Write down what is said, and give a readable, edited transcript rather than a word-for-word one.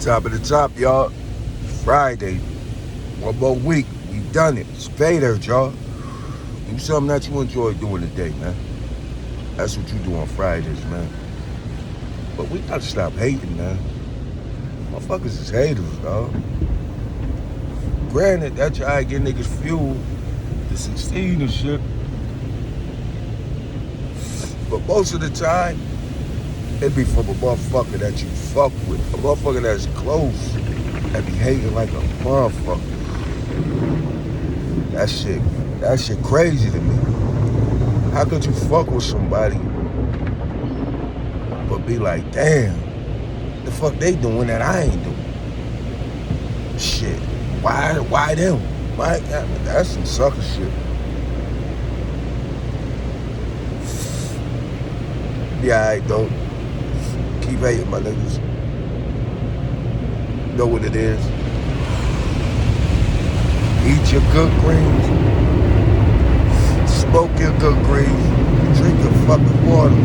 Top of the top, y'all. Friday. One more week. We done it. It's payday, y'all. Do something that you enjoy doing today, man. That's what you do on Fridays, man. But we gotta stop hating, man. Motherfuckers is haters, dog. Granted, that try to get niggas fuel to succeed and shit. But most of the time, it be from a motherfucker that you fuck with. A motherfucker that's close that be hating like a motherfucker. That shit crazy to me. How could you fuck with somebody but be like, damn, the fuck they doing that I ain't doing? Shit. Why them? Why? That's some sucker shit. Be alright though. Keep hating, my niggas. Know what it is. Eat your good greens. Smoke your good greens. Drink your fucking water.